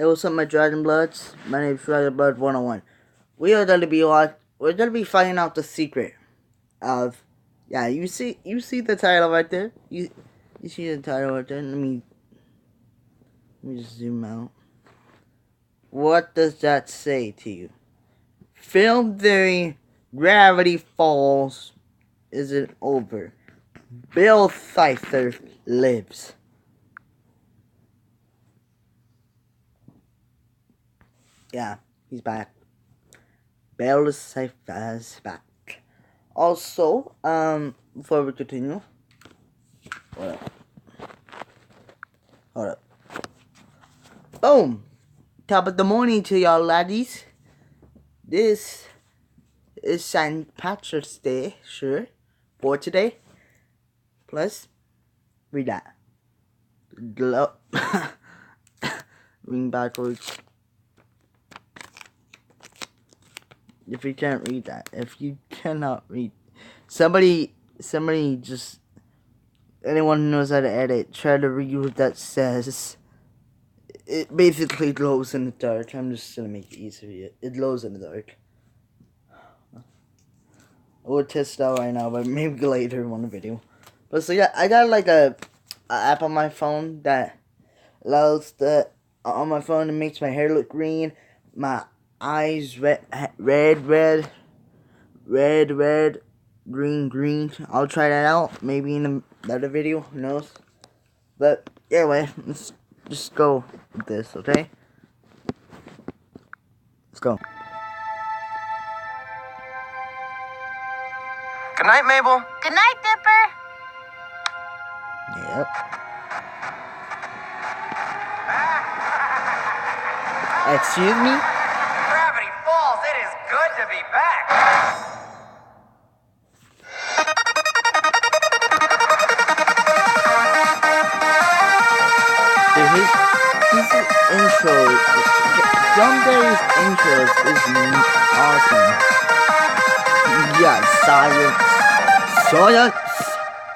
Hey, what's up, my Dragon Bloods? My name's Dragon Blood 101. We're gonna be finding out the secret of, you see the title right there? You see the title right there? Let me just zoom out. What does that say to you? Film theory, Gravity Falls isn't over. Bill Cipher lives. Yeah, he's back. Bill Cipher's back. Also, before we continue, hold up. Boom! Top of the morning to y'all laddies. This is St. Patrick's Day, sure, for today. Plus, read that. Reading backwards. If you can't read that, if you cannot read, somebody just, anyone who knows how to edit, try to read what that says. It basically glows in the dark. I'm just gonna make it easier. It glows in the dark. I would test it out right now, but maybe later in one video. But so yeah, I got like a app on my phone that allows on my phone, it makes my hair look green, my eyes red, green. I'll try that out maybe in another video. Who knows? But anyway, let's just go with this, okay? Let's go. Good night, Mabel. Good night, Dipper. Yep. Excuse me? Gravity Falls, it is good to be back. Dude, his intro, Somedays intros is awesome. Yeah, science.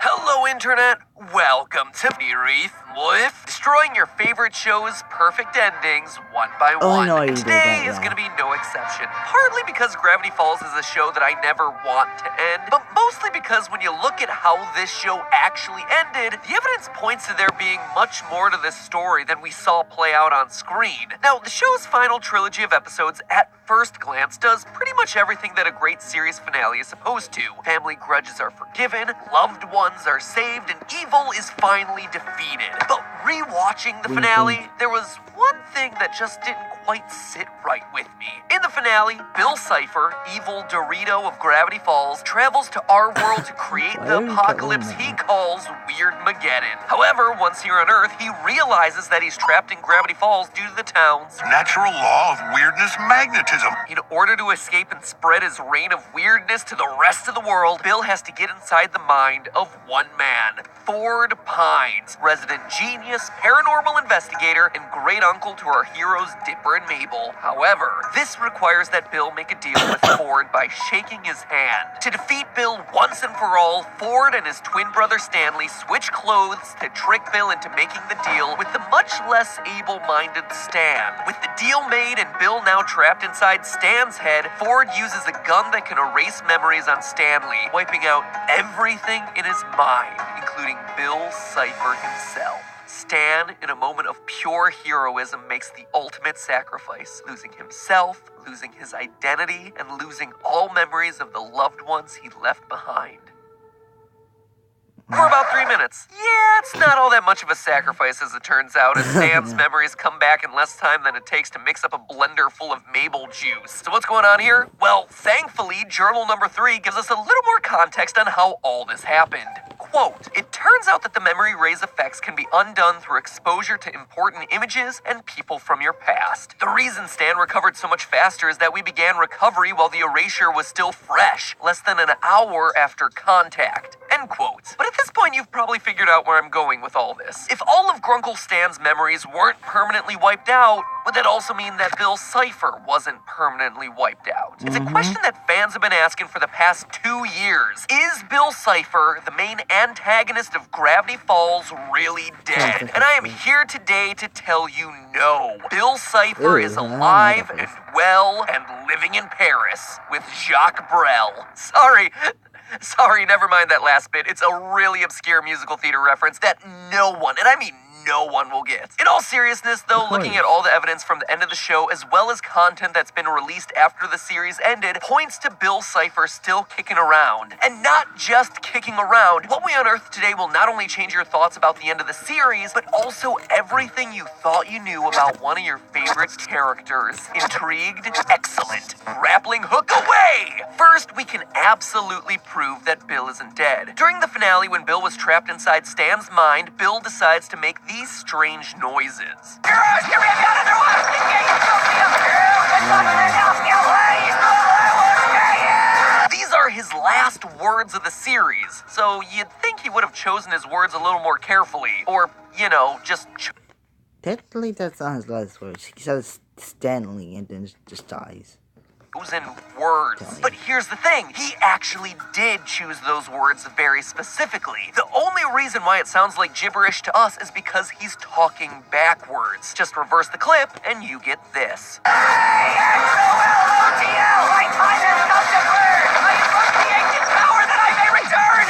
Hello, Internet. Welcome to Wreath with destroying your favorite shows' perfect endings one by Oh, I one. know how you And did today that, is yeah. going to be no exception. Partly because Gravity Falls is a show that I never want to end, but mostly because when you look at how this show actually ended, the evidence points to there being much more to this story than we saw play out on screen. Now, the show's final trilogy of episodes at first glance does pretty much everything that a great series finale is supposed to. Family grudges are forgiven, loved ones are saved, and evil is finally defeated. But rewatching the finale, there was one thing that just didn't quite sit right with me. In the finale, Bill Cipher, evil Dorito of Gravity Falls, travels to our world to create Why the are you apocalypse telling he me? calls Weirdmageddon. However, once here on Earth, he realizes that he's trapped in Gravity Falls due to the town's Natural law of weirdness magnetism. in order to escape and spread his reign of weirdness to the rest of the world, Bill has to get inside the mind of one man, Ford Pines, resident genius, paranormal investigator, and great uncle to our heroes Dipper and Mabel. However, this requires that Bill make a deal with Ford by shaking his hand. To defeat Bill once and for all, Ford and his twin brother Stanley switch clothes to trick Bill into making the deal with the much less able-minded Stan. With the deal made and Bill now trapped inside Stan's head, Ford uses a gun that can erase memories on Stanley, wiping out everything in his mind, including Bill Cipher himself. Stan, in a moment of pure heroism, makes the ultimate sacrifice, losing himself, losing his identity, and losing all memories of the loved ones he left behind. For about 3 minutes. Yeah, it's not all that much of a sacrifice as it turns out, as Stan's memories come back in less time than it takes to mix up a blender full of Mabel juice. So what's going on here? Well, thankfully, journal number 3 gives us a little more context on how all this happened. Quote, it turns out that the memory rays effects can be undone through exposure to important images and people from your past. The reason Stan recovered so much faster is that we began recovery while the erasure was still fresh, less than an hour after contact. End quote. But at this point, you've probably figured out where I'm going with all this. If all of Grunkle Stan's memories weren't permanently wiped out, Would that also mean that Bill Cipher wasn't permanently wiped out? It's a question that fans have been asking for the past 2 years. Is Bill Cipher, the main antagonist of Gravity Falls, really dead? And I am here today to tell you no. Bill Cipher is alive and well and living in Paris with Jacques Brel. Sorry, never mind that last bit. It's a really obscure musical theater reference that no one, and I mean no one will get. In all seriousness, though, looking at all the evidence from the end of the show, as well as content that's been released after the series ended, points to Bill Cipher still kicking around. And not just kicking around. What we unearth today will not only change your thoughts about the end of the series, but also everything you thought you knew about one of your favorite characters. Intrigued? Excellent. Grappling hook away! First, we can absolutely prove that Bill isn't dead. During the finale, when Bill was trapped inside Stan's mind, Bill decides to make these strange noises. These are his last words of the series, so you'd think he would have chosen his words a little more carefully, or, just Technically, that's not his last words. He says Stanley and then just dies. chosen words. But here's the thing, he actually did choose those words very specifically. The only reason why it sounds like gibberish to us is because he's talking backwards. Just reverse the clip and you get this.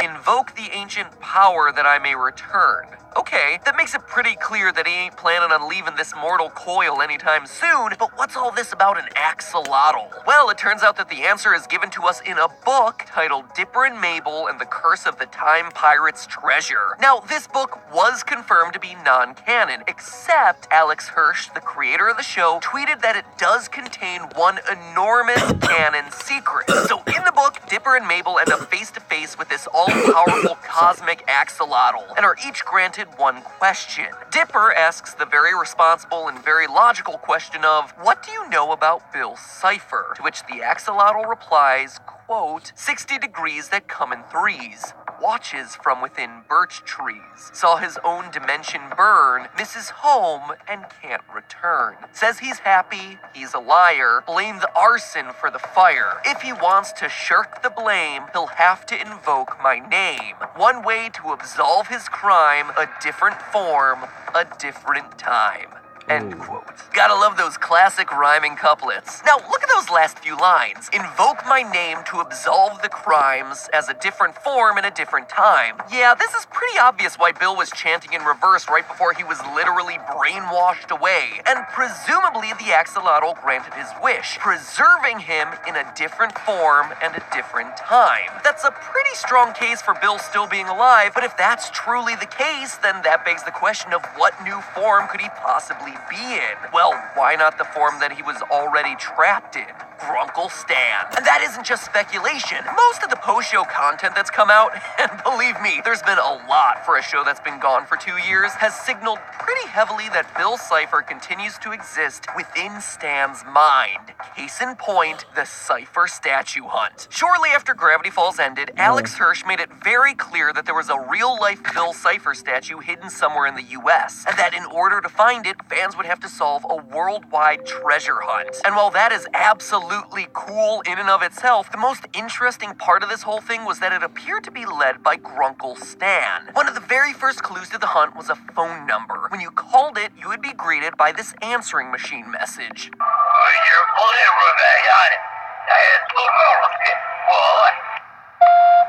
Invoke the ancient power that I may return. Okay, that makes it pretty clear that he ain't planning on leaving this mortal coil anytime soon, but what's all this about an axolotl? Well, it turns out that the answer is given to us in a book titled Dipper and Mabel and the Curse of the Time Pirate's Treasure. Now, this book was confirmed to be non-canon, except Alex Hirsch, the creator of the show, tweeted that it does contain one enormous canon secret. So in the book, Dipper and Mabel end up face-to-face with this all-powerful cosmic axolotl, and are each granted one question. Dipper asks the very responsible and very logical question of, what do you know about Bill Cipher? To which the axolotl replies, quote, 60 degrees that come in threes. Watches from within birch trees. Saw his own dimension burn, misses home, and can't return. Says he's happy, he's a liar, blamed arson for the fire. If he wants to shirk the blame, he'll have to invoke my name. One way to absolve his crime, a different form, a different time. End quote. Gotta love those classic rhyming couplets. Now, look at those last few lines. Invoke my name to absolve the crimes as a different form in a different time. Yeah, this is pretty obvious why Bill was chanting in reverse right before he was literally brainwashed away. And presumably the axolotl granted his wish, preserving him in a different form and a different time. That's a pretty strong case for Bill still being alive, but if that's truly the case, then that begs the question of what new form could he possibly be in? Well, why not the form that he was already trapped in? Grunkle Stan. And that isn't just speculation. Most of the post-show content that's come out, and believe me, there's been a lot for a show that's been gone for 2 years, has signaled pretty heavily that Bill Cipher continues to exist within Stan's mind. Case in point, the Cipher statue hunt. Shortly after Gravity Falls ended, Alex Hirsch made it very clear that there was a real-life Bill Cipher statue hidden somewhere in the US, and that in order to find it, fans would have to solve a worldwide treasure hunt. And while that is absolutely cool in and of itself, the most interesting part of this whole thing was that it appeared to be led by Grunkle Stan. One of the very first clues to the hunt was a phone number. When you called it, you would be greeted by this answering machine message.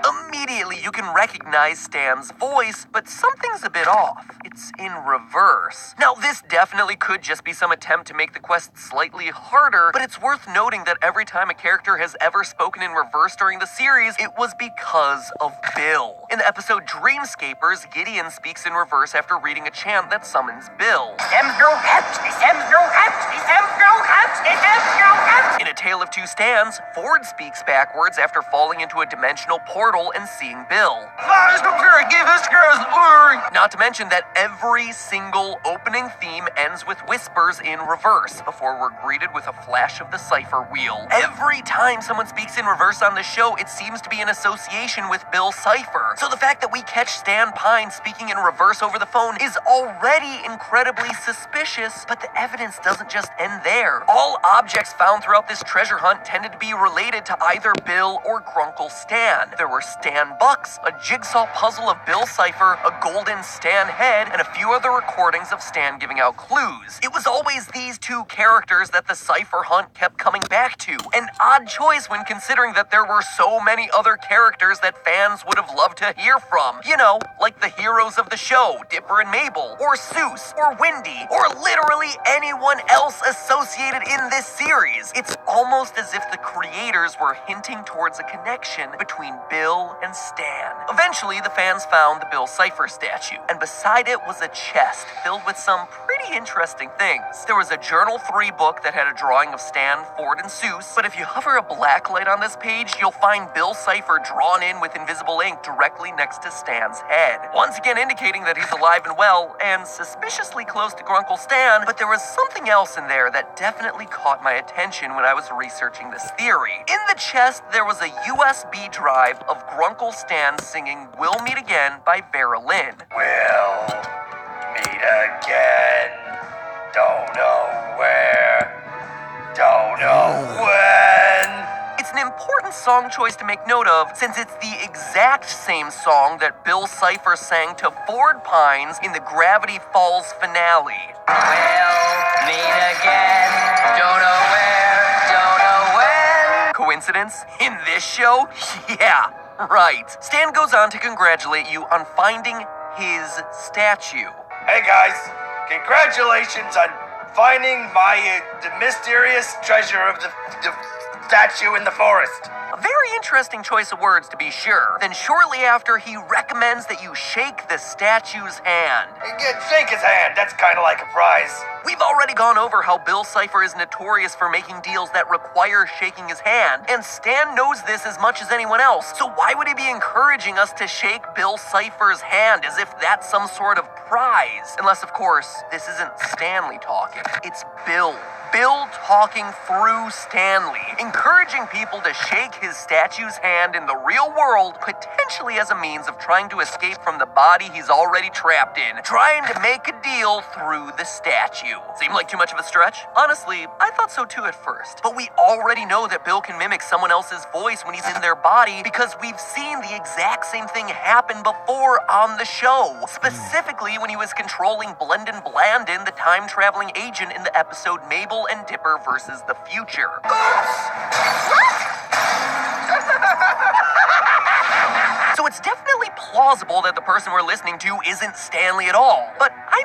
Immediately, you can recognize Stan's voice, but something's a bit off. It's in reverse. Now, this definitely could just be some attempt to make the quest slightly harder, but it's worth noting that every time a character has ever spoken in reverse during the series, it was because of Bill. In the episode Dreamscapers, Gideon speaks in reverse after reading a chant that summons Bill. In A Tale of Two Stans, Ford speaks backwards after falling into a dimensional portal and when seeing Bill. Give Not to mention that every single opening theme ends with whispers in reverse before we're greeted with a flash of the cipher wheel. Every time someone speaks in reverse on the show, it seems to be in association with Bill Cipher. So the fact that we catch Stan Pine speaking in reverse over the phone is already incredibly suspicious, but the evidence doesn't just end there. All objects found throughout this treasure hunt tended to be related to either Bill or Grunkle Stan. There were Stan Bucks, a jigsaw puzzle of Bill Cipher, a golden Stan head, and a few other recordings of Stan giving out clues. It was always these two characters that the Cipher hunt kept coming back to. An odd choice when considering that there were so many other characters that fans would have loved to hear from. You know, like the heroes of the show, Dipper and Mabel, or Seuss, or Wendy, or literally anyone else associated in this series. It's almost as if the creators were hinting towards a connection between Bill and Stan. Eventually, the fans found the Bill Cipher statue, and beside it was a chest filled with some pretty interesting things. There was a Journal 3 book that had a drawing of Stan, Ford, and Seuss, but if you hover a black light on this page, you'll find Bill Cipher drawn in with invisible ink directly next to Stan's head. Once again indicating that he's alive and well, and suspiciously close to Grunkle Stan, but there was something else in there that definitely caught my attention when I was researching this theory. In the chest, there was a USB drive of Grunkle Stan singing We'll Meet Again by Vera Lynn. We'll meet again. Don't know where. Don't know when. It's an important song choice to make note of, since it's the exact same song that Bill Cipher sang to Ford Pines in the Gravity Falls finale. We'll meet again. Don't know where, don't know when. Coincidence? In this show? Yeah, right. Stan goes on to congratulate you on finding his statue. Hey guys, congratulations on finding my the mysterious treasure of the statue in the forest. A very interesting choice of words, to be sure. Then shortly after, he recommends that you shake the statue's hand. Shake his hand, that's kind of like a prize. We've already gone over how Bill Cipher is notorious for making deals that require shaking his hand, and Stan knows this as much as anyone else, so why would he be encouraging us to shake Bill Cipher's hand as if that's some sort of prize? Unless, of course, this isn't Stanley talking, it's Bill. Bill talking through Stanley, encouraging people to shake his statue's hand in the real world, potentially as a means of trying to escape from the body he's already trapped in, trying to make a deal through the statue. Seem like too much of a stretch? Honestly, I thought so too at first. But we already know that Bill can mimic someone else's voice when he's in their body because we've seen the exact same thing happen before on the show. Specifically when he was controlling Blendon Blandon, the time-traveling agent in the episode Mabel and Dipper versus the Future. So it's definitely plausible that the person we're listening to isn't Stanley at all. But I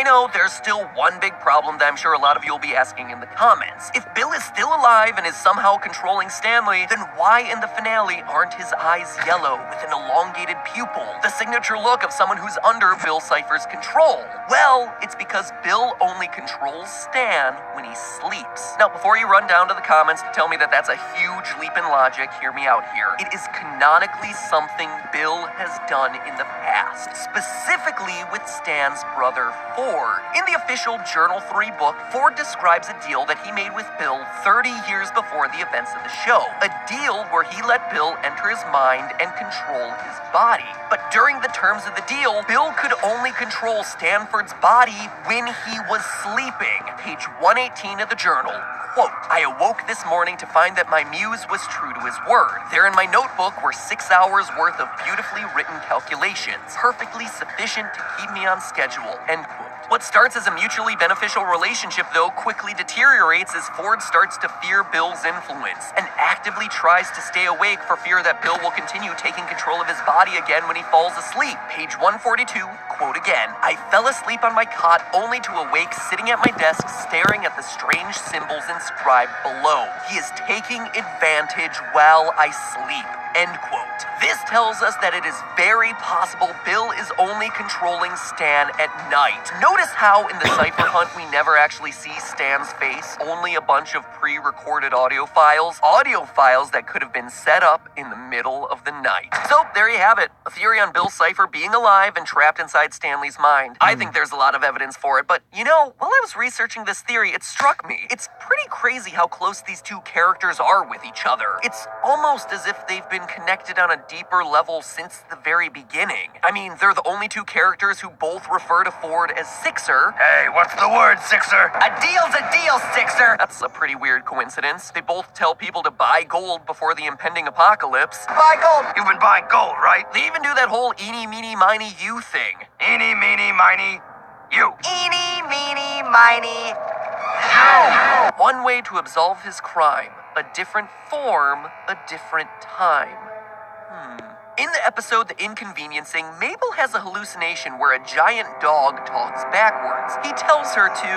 know, there's still one big problem that I'm sure a lot of you will be asking in the comments. If Bill is still alive and is somehow controlling Stanley, then why in the finale aren't his eyes yellow with an elongated pupil? The signature look of someone who's under Bill Cipher's control. Well, it's because Bill only controls Stan when he sleeps. Now, before you run down to the comments to tell me that that's a huge leap in logic, hear me out here. It is canonically something Bill has done in the past, specifically with Stan's brother Ford. In the official Journal 3 book, Ford describes a deal that he made with Bill 30 years before the events of the show. A deal where he let Bill enter his mind and control his body. But during the terms of the deal, Bill could only control Stanford's body when he was sleeping. Page 118 of the journal. Quote, I awoke this morning to find that my muse was true to his word. There in my notebook were 6 hours worth of beautifully written calculations, perfectly sufficient to keep me on schedule, end quote. What starts as a mutually beneficial relationship, though, quickly deteriorates as Ford starts to fear Bill's influence and actively tries to stay awake for fear that Bill will continue taking control of his body again when he falls asleep. Page 142, quote again, I fell asleep on my cot only to awake sitting at my desk staring at the strange symbols inscribed below. He is taking advantage while I sleep. End quote. This tells us that it is very possible Bill is only controlling Stan at night. Notice how in the Cypher Hunt we never actually see Stan's face, only a bunch of pre-recorded audio files that could have been set up in the middle of the night. So there you have it, a theory on Bill Cipher being alive and trapped inside Stanley's mind. I think there's a lot of evidence for it, but you know, while I was researching this theory, it struck me. It's pretty crazy how close these two characters are with each other. It's almost as if they've been connected on a deeper level since the very beginning. I mean, they're the only two characters who both refer to Ford as Sixer. Hey, what's the word, Sixer? A deal's a deal, Sixer. That's a pretty weird coincidence. They both tell people to buy gold before the impending apocalypse. Buy gold. You've been buying gold, right? They even do that whole eeny, meeny, miny, you thing. Eeny, meeny, miny, you. Eeny, meeny, miny. One way to absolve his crime, a different form, a different time. In the episode The Inconveniencing, Mabel has a hallucination where a giant dog talks backwards. He tells her to...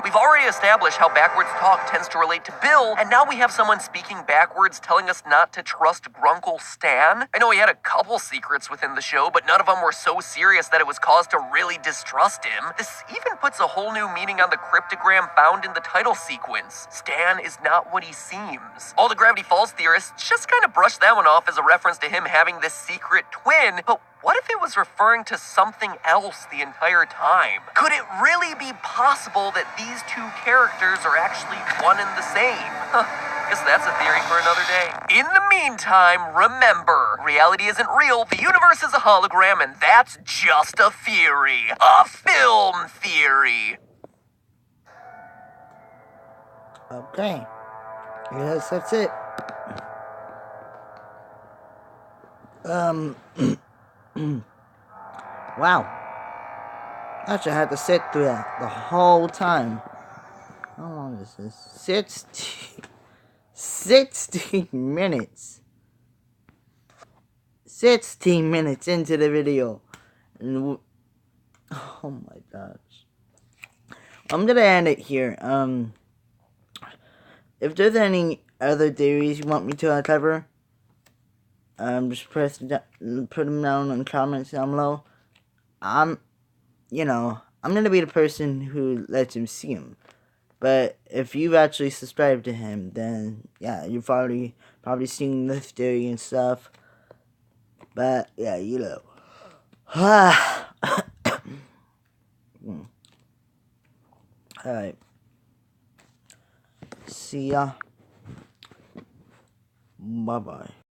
We've already established how backwards talk tends to relate to Bill, and now we have someone speaking backwards telling us not to trust Grunkle Stan. I know he had a couple secrets within the show, but none of them were so serious that it was cause to really distrust him. This even puts a whole new meaning on the cryptogram found in the title sequence. Stan is not what he seems. All the Gravity Falls theorists just kind of brushed that one off as a reference to him having this secret twin, but what if it was referring to something else the entire time? Could it really be possible that these two characters are actually one and the same? Guess that's a theory for another day. In the meantime, remember, reality isn't real, the universe is a hologram, and that's just a theory. A film theory. Okay. Yes, that's it. Wow. I actually had to sit through that the whole time. How long is this? 60 minutes. 16 minutes into the video. And oh my gosh. I'm gonna end it here. If there's any other theories you want me to uncover, just put them down in the comments down below. I'm gonna be the person who lets him see them. But if you've actually subscribed to him, then yeah, you've already probably seen this theory and stuff. But yeah, you know. Alright. See ya. Bye bye.